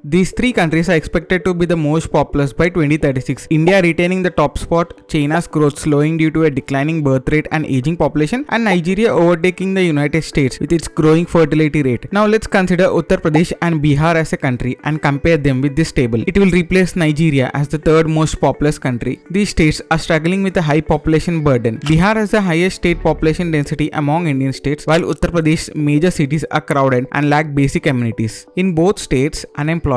These three countries are expected to be the most populous by 2036, India retaining the top spot, China's growth slowing due to a declining birth rate and aging population, and Nigeria overtaking the United States with its growing fertility rate. Now let's consider Uttar Pradesh and Bihar as a country and compare them with this table. It will replace Nigeria as the third most populous country. These states are struggling with a high population burden. Bihar has the highest state population density among Indian states, while Uttar Pradesh's major cities are crowded and lack basic amenities. In both states, unemployment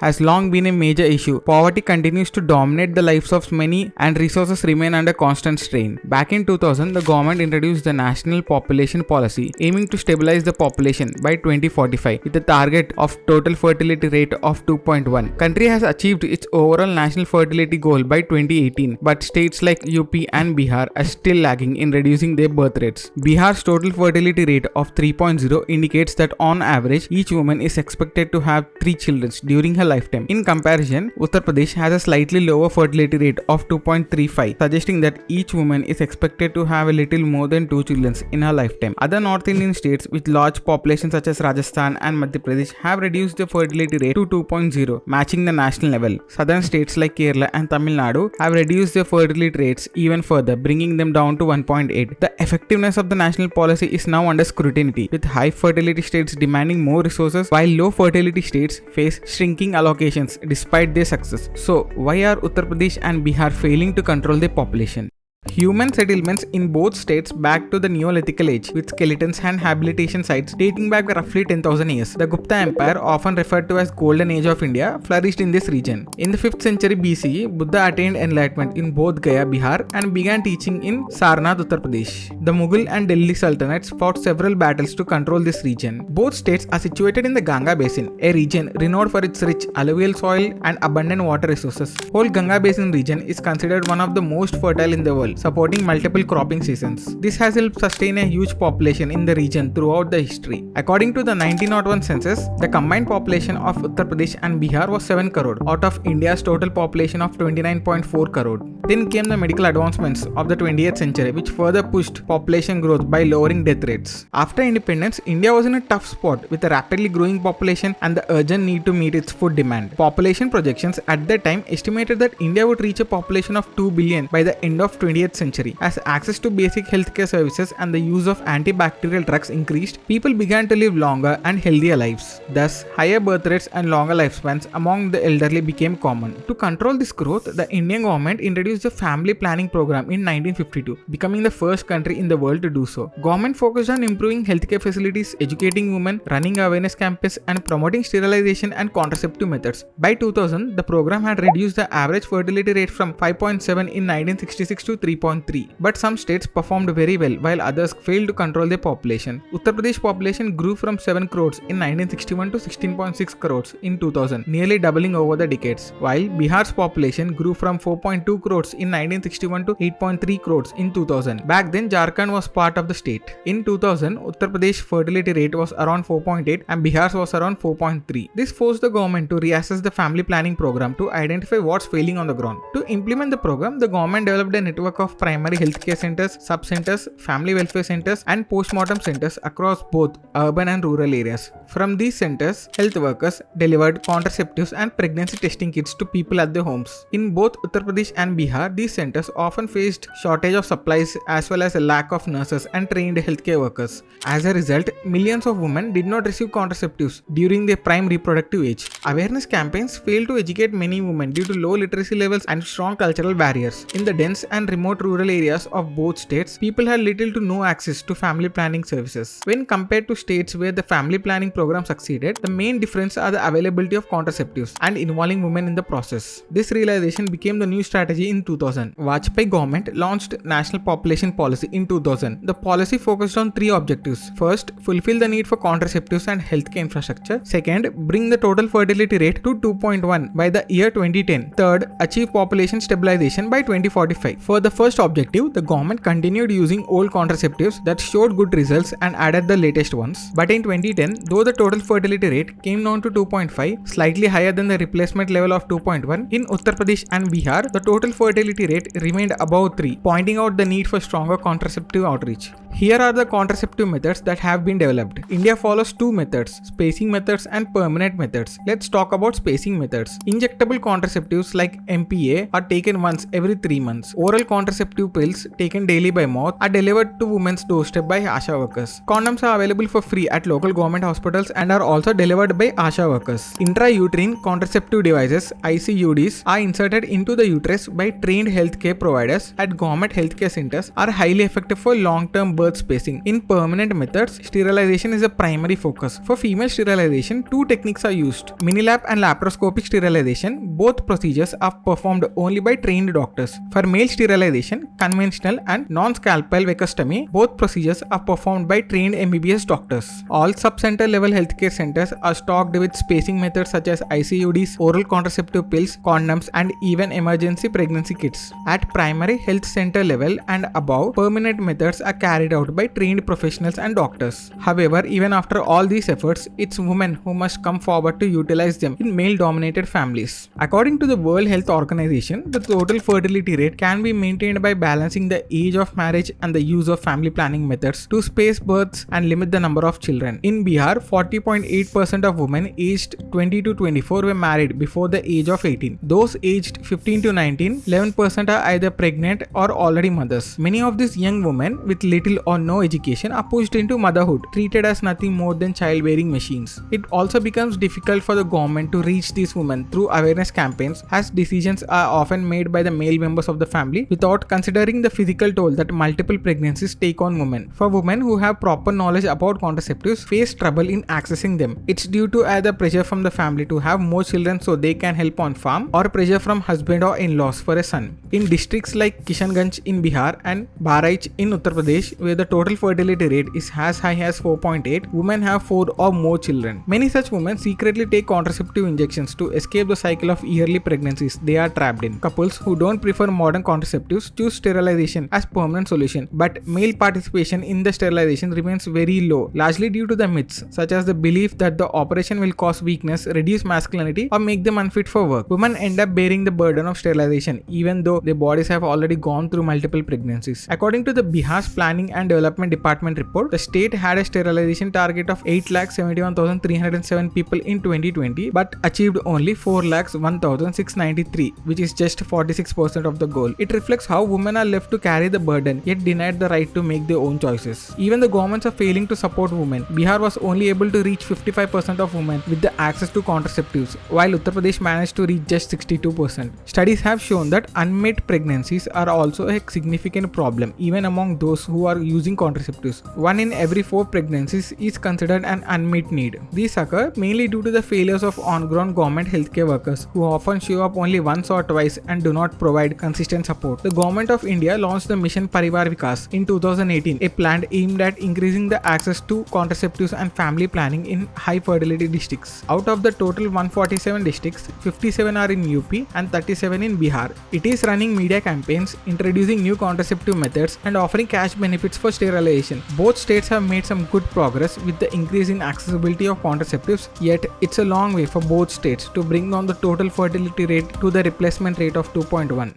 has long been a major issue. Poverty continues to dominate the lives of many and resources remain under constant strain. Back in 2000, the government introduced the National Population Policy, aiming to stabilize the population by 2045 with a target of total fertility rate of 2.1. Country has achieved its overall national fertility goal by 2018, but states like UP and Bihar are still lagging in reducing their birth rates. Bihar's total fertility rate of 3.0 indicates that on average, each woman is expected to have 3 children during her lifetime. In comparison, Uttar Pradesh has a slightly lower fertility rate of 2.35, suggesting that each woman is expected to have a little more than 2 children in her lifetime. Other North Indian states with large populations such as Rajasthan and Madhya Pradesh have reduced the fertility rate to 2.0, matching the national level. Southern states like Kerala and Tamil Nadu have reduced their fertility rates even further, bringing them down to 1.8. The effectiveness of the national policy is now under scrutiny, with high fertility states demanding more resources while low fertility states face shrinking allocations despite their success. So, why are Uttar Pradesh and Bihar failing to control their population? Human settlements in both states back to the Neolithical age, with skeletons and habitation sites dating back roughly 10,000 years. The Gupta Empire, often referred to as Golden Age of India, flourished in this region. In the 5th century BCE, Buddha attained enlightenment in Bodh Gaya, Bihar, and began teaching in Sarnath, Uttar Pradesh. The Mughal and Delhi Sultanates fought several battles to control this region. Both states are situated in the Ganga Basin, a region renowned for its rich alluvial soil and abundant water resources. Whole Ganga Basin region is considered one of the most fertile in the world, supporting multiple cropping seasons. This has helped sustain a huge population in the region throughout the history. According to the 1901 census, the combined population of Uttar Pradesh and Bihar was 7 crore out of India's total population of 29.4 crore. Then came the medical advancements of the 20th century, which further pushed population growth by lowering death rates. After independence, India was in a tough spot with a rapidly growing population and the urgent need to meet its food demand. Population projections at that time estimated that India would reach a population of 2 billion by the end of 20th century. As access to basic healthcare services and the use of antibacterial drugs increased, people began to live longer and healthier lives. Thus, higher birth rates and longer lifespans among the elderly became common. To control this growth, the Indian government introduced the Family Planning Program in 1952, becoming the first country in the world to do so. Government focused on improving healthcare facilities, educating women, running awareness campaigns, and promoting sterilization and contraceptive methods. By 2000, the program had reduced the average fertility rate from 5.7 in 1966 to 3.3. But some states performed very well while others failed to control their population. Uttar Pradesh population grew from 7 crores in 1961 to 16.6 crores in 2000, nearly doubling over the decades, while Bihar's population grew from 4.2 crores in 1961 to 8.3 crores in 2000. Back then, Jharkhand was part of the state. In 2000, Uttar Pradesh fertility rate was around 4.8 and Bihar's was around 4.3. This forced the government to reassess the family planning program to identify what's failing on the ground. To implement the program, the government developed a network of primary healthcare centers, sub-centers, family welfare centers, and post-mortem centers across both urban and rural areas. From these centers, health workers delivered contraceptives and pregnancy testing kits to people at their homes. In both Uttar Pradesh and Bihar, these centers often faced shortage of supplies as well as a lack of nurses and trained healthcare workers. As a result, millions of women did not receive contraceptives during their prime reproductive age. Awareness campaigns failed to educate many women due to low literacy levels and strong cultural barriers. In the dense and remote rural areas of both states, people had little to no access to family planning services. When compared to states where the family planning program succeeded, the main difference are the availability of contraceptives and involving women in the process. This realization became the new strategy in 2000. Vajpayee government launched National Population Policy in 2000. The policy focused on 3 objectives. First, fulfill the need for contraceptives and healthcare infrastructure. Second, bring the total fertility rate to 2.1 by the year 2010. Third, achieve population stabilization by 2045. For the first objective, the government continued using old contraceptives that showed good results and added the latest ones. But in 2010, though the total fertility rate came down to 2.5, slightly higher than the replacement level of 2.1, in Uttar Pradesh and Bihar, the total fertility rate remained above 3, pointing out the need for stronger contraceptive outreach. Here are the contraceptive methods that have been developed. India follows two methods, spacing methods and permanent methods. Let's talk about spacing methods. Injectable contraceptives like MPA are taken once every 3 months. Oral contraceptive pills taken daily by mouth are delivered to women's doorstep by ASHA workers. Condoms are available for free at local government hospitals and are also delivered by ASHA workers. Intrauterine contraceptive devices (ICUDs) are inserted into the uterus by trained healthcare providers at government healthcare centers, are highly effective for long-term birth spacing. In permanent methods, sterilization is a primary focus. For female sterilization, two techniques are used: minilap and laparoscopic sterilization. Both procedures are performed only by trained doctors. For male sterilization, conventional and non-scalpel vacuostomy, both procedures are performed by trained MBBS doctors. All sub-center level healthcare centers are stocked with spacing methods such as ICUDs, oral contraceptive pills, condoms, and even emergency pregnancy kits. At primary health center level and above, permanent methods are carried out by trained professionals and doctors. However, even after all these efforts, it's women who must come forward to utilize them in male-dominated families. According to the World Health Organization, the total fertility rate can be maintained by balancing the age of marriage and the use of family planning methods to space births and limit the number of children. In Bihar, 40.8% of women aged 20 to 24 were married before the age of 18. Those aged 15 to 19, 11% are either pregnant or already mothers. Many of these young women with little or no education are pushed into motherhood, treated as nothing more than childbearing machines. It also becomes difficult for the government to reach these women through awareness campaigns, as decisions are often made by the male members of the family without considering the physical toll that multiple pregnancies take on women. For women who have proper knowledge about contraceptives face trouble in accessing them. It's due to either pressure from the family to have more children so they can help on farm, or pressure from husband or in-laws for a son. In districts like Kishanganj in Bihar and Bahraich in Uttar Pradesh, where the total fertility rate is as high as 4.8, women have 4 or more children. Many such women secretly take contraceptive injections to escape the cycle of yearly pregnancies they are trapped in. Couples who don't prefer modern contraceptives choose sterilization as permanent solution, but male participation in the sterilization remains very low, largely due to the myths such as the belief that the operation will cause weakness, reduce masculinity, or make them unfit for work. Women end up bearing the burden of sterilization even though their bodies have already gone through multiple pregnancies. According to the Bihar's Planning and Development Department report, the state had a sterilization target of 8,71,307 people in 2020 but achieved only 4,01,693, which is just 46% of the goal. It reflects how women are left to carry the burden yet denied the right to make their own choices. Even the governments are failing to support women. Bihar was only able to reach 55% of women with the access to contraceptives, while Uttar Pradesh managed to reach just 62%. Studies have shown that unmet pregnancies are also a significant problem even among those who are using contraceptives. 1 in every 4 pregnancies is considered an unmet need. These occur mainly due to the failures of on-ground government healthcare workers who often show up only once or twice and do not provide consistent support. The Government of India launched the Mission Parivar Vikas in 2018, a plan aimed at increasing the access to contraceptives and family planning in high fertility districts. Out of the total 147 districts, 57 are in UP and 37 in Bihar. It is running media campaigns, introducing new contraceptive methods and offering cash benefits for sterilization. Both states have made some good progress with the increase in accessibility of contraceptives, yet it's a long way for both states to bring down the total fertility rate to the replacement rate of 2.1.